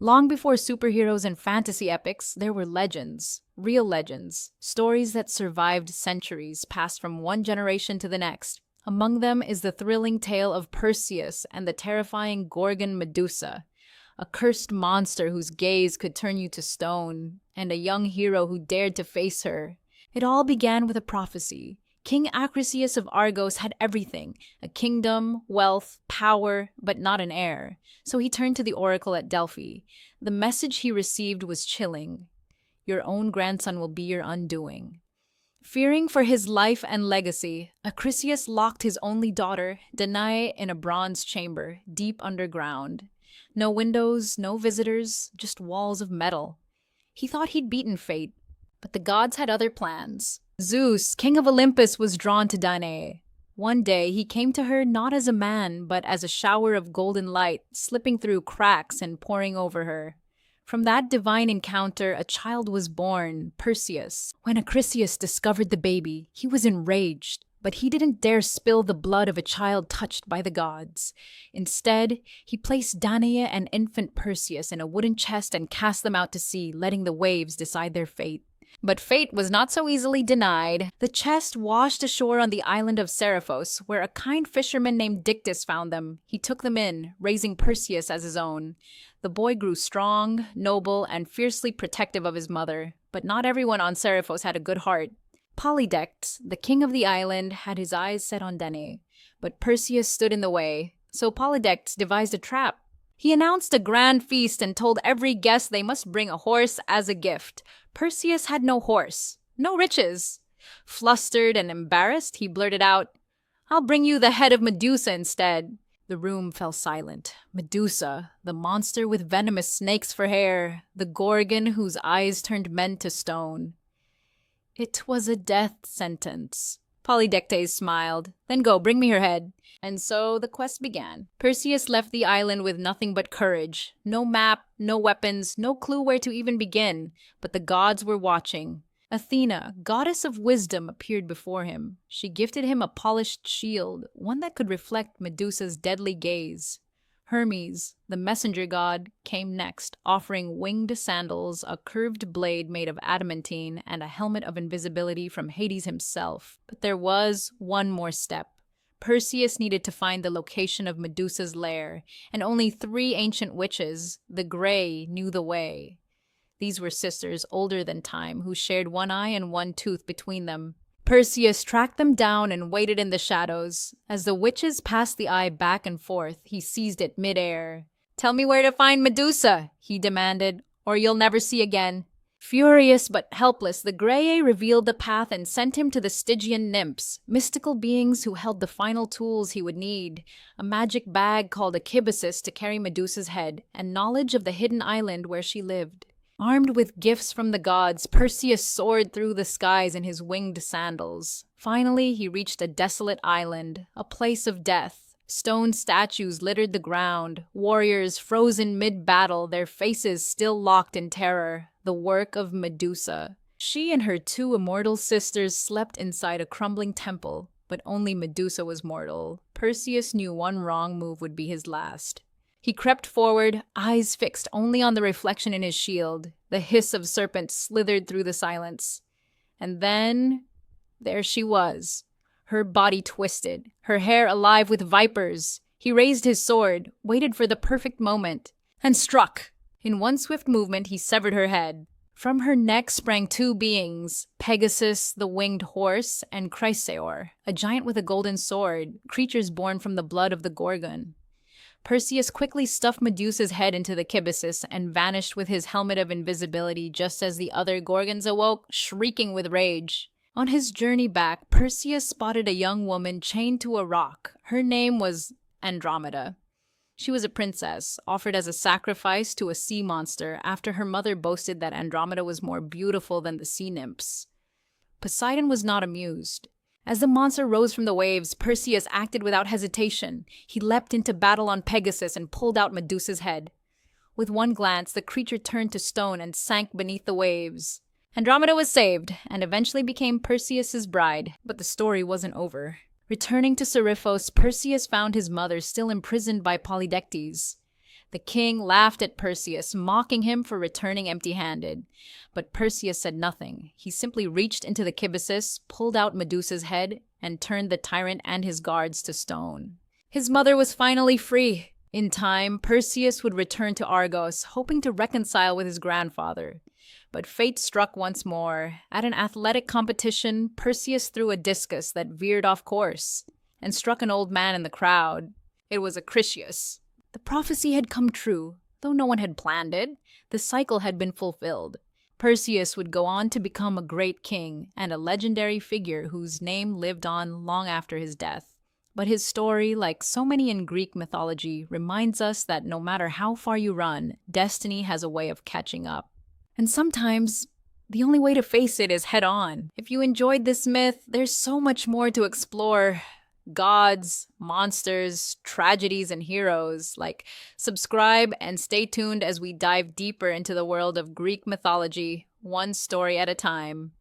Long before superheroes and fantasy epics, there were legends, real legends, stories that survived centuries, passed from one generation to the next. Among them is the thrilling tale of Perseus and the terrifying Gorgon Medusa, a cursed monster whose gaze could turn you to stone, and a young hero who dared to face her. It all began with a prophecy. King Acrisius of Argos had everything, a kingdom, wealth, power, but not an heir. So he turned to the oracle at Delphi. The message he received was chilling. Your own grandson will be your undoing. Fearing for his life and legacy, Acrisius locked his only daughter, Danae, in a bronze chamber, deep underground. No windows, no visitors, just walls of metal. He thought he'd beaten fate, but the gods had other plans. Zeus, king of Olympus, was drawn to Danae. One day, he came to her not as a man, but as a shower of golden light, slipping through cracks and pouring over her. From that divine encounter, a child was born, Perseus. When Acrisius discovered the baby, he was enraged, but he didn't dare spill the blood of a child touched by the gods. Instead, he placed Danae and infant Perseus in a wooden chest and cast them out to sea, letting the waves decide their fate. But fate was not so easily denied. The chest washed ashore on the island of Seriphos, where a kind fisherman named Dictys found them. He took them in, raising Perseus as his own. The boy grew strong, noble, and fiercely protective of his mother. But not everyone on Seriphos had a good heart. Polydectes, the king of the island, had his eyes set on Danae, but Perseus stood in the way, so Polydectes devised a trap. He announced a grand feast and told every guest they must bring a horse as a gift. Perseus had no horse, no riches. Flustered and embarrassed, he blurted out, "I'll bring you the head of Medusa instead." The room fell silent. Medusa, the monster with venomous snakes for hair, the Gorgon whose eyes turned men to stone. It was a death sentence. Polydectes smiled. "Then go, bring me her head." And so the quest began. Perseus left the island with nothing but courage. No map, no weapons, no clue where to even begin. But the gods were watching. Athena, goddess of wisdom, appeared before him. She gifted him a polished shield, one that could reflect Medusa's deadly gaze. Hermes, the messenger god, came next, offering winged sandals, a curved blade made of adamantine, and a helmet of invisibility from Hades himself. But there was one more step. Perseus needed to find the location of Medusa's lair, and only 3 ancient witches, the Grey, knew the way. These were sisters older than time, who shared one eye and one tooth between them. Perseus tracked them down and waited in the shadows. As the witches passed the eye back and forth, he seized it mid-air. "Tell me where to find Medusa," he demanded, "or you'll never see again." Furious but helpless, the Grey revealed the path and sent him to the Stygian nymphs, mystical beings who held the final tools he would need, a magic bag called a kibisis to carry Medusa's head, and knowledge of the hidden island where she lived. Armed with gifts from the gods, Perseus soared through the skies in his winged sandals. Finally, he reached a desolate island, a place of death. Stone statues littered the ground, warriors frozen mid-battle, their faces still locked in terror, the work of Medusa. She and her 2 immortal sisters slept inside a crumbling temple, but only Medusa was mortal. Perseus knew one wrong move would be his last. He crept forward, eyes fixed only on the reflection in his shield. The hiss of serpents slithered through the silence. And then, there she was. Her body twisted, her hair alive with vipers. He raised his sword, waited for the perfect moment, and struck. In one swift movement, he severed her head. From her neck sprang 2 beings, Pegasus, the winged horse, and Chrysaor, a giant with a golden sword, creatures born from the blood of the Gorgon. Perseus quickly stuffed Medusa's head into the kibisis and vanished with his helmet of invisibility just as the other Gorgons awoke, shrieking with rage. On his journey back, Perseus spotted a young woman chained to a rock. Her name was Andromeda. She was a princess, offered as a sacrifice to a sea monster after her mother boasted that Andromeda was more beautiful than the sea nymphs. Poseidon was not amused. As the monster rose from the waves, Perseus acted without hesitation. He leapt into battle on Pegasus and pulled out Medusa's head. With one glance, the creature turned to stone and sank beneath the waves. Andromeda was saved, and eventually became Perseus's bride. But the story wasn't over. Returning to Seriphos, Perseus found his mother still imprisoned by Polydectes. The king laughed at Perseus, mocking him for returning empty-handed. But Perseus said nothing. He simply reached into the kibyssus, pulled out Medusa's head, and turned the tyrant and his guards to stone. His mother was finally free. In time, Perseus would return to Argos, hoping to reconcile with his grandfather. But fate struck once more. At an athletic competition, Perseus threw a discus that veered off course and struck an old man in the crowd. It was Acrisius. The prophecy had come true. Though no one had planned it, the cycle had been fulfilled. Perseus would go on to become a great king and a legendary figure whose name lived on long after his death. But his story, like so many in Greek mythology, reminds us that no matter how far you run, destiny has a way of catching up. And sometimes, the only way to face it is head on. If you enjoyed this myth, there's so much more to explore. Gods, monsters, tragedies, and heroes. Subscribe and stay tuned as we dive deeper into the world of Greek mythology, one story at a time.